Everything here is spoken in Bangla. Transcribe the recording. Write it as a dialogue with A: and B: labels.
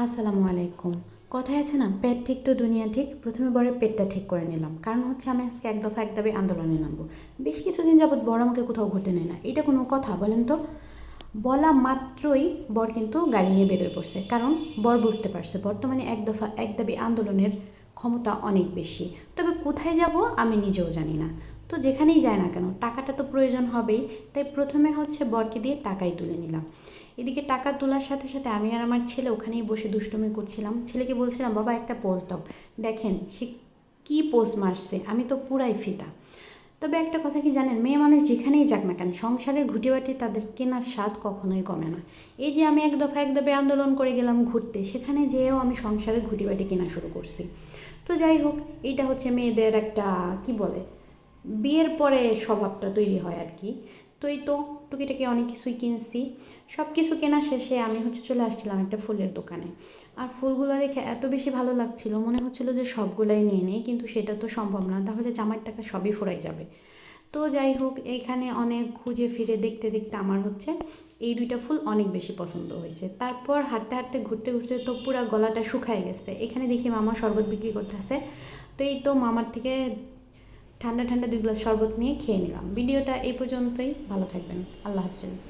A: আসসালামু আলাইকুম। কথায় আছে না, পেট ঠিক তো দুনিয়া ঠিক। প্রথমে বরের পেটটা ঠিক করে নিলাম, কারণ হচ্ছে আমি আজকে এক দফা এক দাবি আন্দোলনে নামবো। বেশ কিছুদিন যাবৎ বর আমাকে কোথাও ঘুরতে নেয় না, এটা কোনো কথা বলেন তো? বলা মাত্রই বর কিন্তু গাড়ি নিয়ে বেরোয় পড়ছে, কারণ বর বুঝতে পারছে বর্তমানে এক দফা এক দাবি আন্দোলনের ক্ষমতা অনেক বেশি। তবে কোথায় যাব আমি নিজেও জানি না। তো যেখানেই যায় না কেন, টাকাটা তো প্রয়োজন হবেই। তাই প্রথমে হচ্ছে বরকে দিয়ে টাকাই তুলে নিলাম। এদিকে টাকা তোলার সাথে সাথে আমি আর আমার ছেলে ওখানেই বসে দুষ্টুমি করছিলাম। ছেলেকে বলছিলাম, বাবা একটা পোজ দাও। দেখেন সে কী পোজ মারছে, আমি তো পুরাই ফিদা। তবে একটা কথা কি জানেন, মেয়ে মানুষ যেখানেই যাক না কেন, সংসারের ঘুঁটিবাটি তাদের কেনার স্বাদ কখনোই কমে না। এই যে আমি এক দফা এক দাবে আন্দোলন করে গেলাম ঘুরতে, সেখানে যেয়েও আমি সংসারের ঘুঁটিবাটি কেনা শুরু করছি। তো যাই হোক, এইটা হচ্ছে মেয়েদের একটা কি বলে, বিয়ের পরে স্বভাবটা তৈরি হয় আর কি। তো এই তো টুকিটাকি অনেক কিছুই কিনছি। সব কিছু কেনা শেষে আমি হচ্ছে চলে আসছিলাম একটা ফুলের দোকানে। আর ফুলগুলো দেখে এত বেশি ভালো লাগছিল, মনে হচ্ছিল যে সবগুলাই নিয়ে নেই, কিন্তু সেটা তো সম্ভব না, তাহলে জামার টাকা সবই ফুরাই যাবে। তো যাই হোক, এইখানে অনেক খুঁজে ফিরে দেখতে দেখতে আমার হচ্ছে এই দুইটা ফুল অনেক বেশি পছন্দ হয়েছে। তারপর হাঁটতে হাঁটতে ঘুরতে ঘুরতে তো পুরো গলাটা শুকায় গেছে। এখানে দেখি মামা শরবত বিক্রি করতেছে। তো এই তো মামার থেকে ঠান্ডা ঠান্ডা 2 গ্লাস শরবত নিয়ে খেয়ে নিলাম। ভিডিওটা এই পর্যন্তই, ভালো থাকবেন, আল্লাহ হাফিজ।